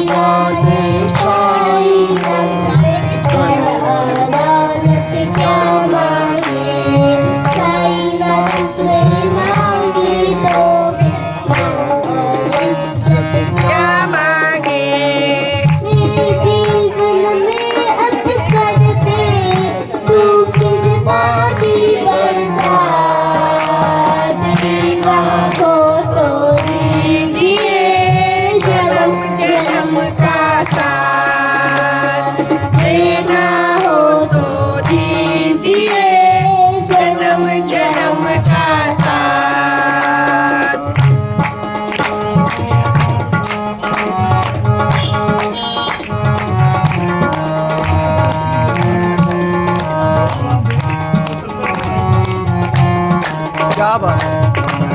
वाले साईं धन दौलत क्या मांगे, साईं तुझसे मांगे तो इज्जत क्या मांगे। मेरे जीवन में अब कर दे तू कृपा की बरसात, देना हो तो दीजिए जन्म जन्म का साथ, देना हो तो दीजिए जन्म जन्म का साथ। क्या बात है।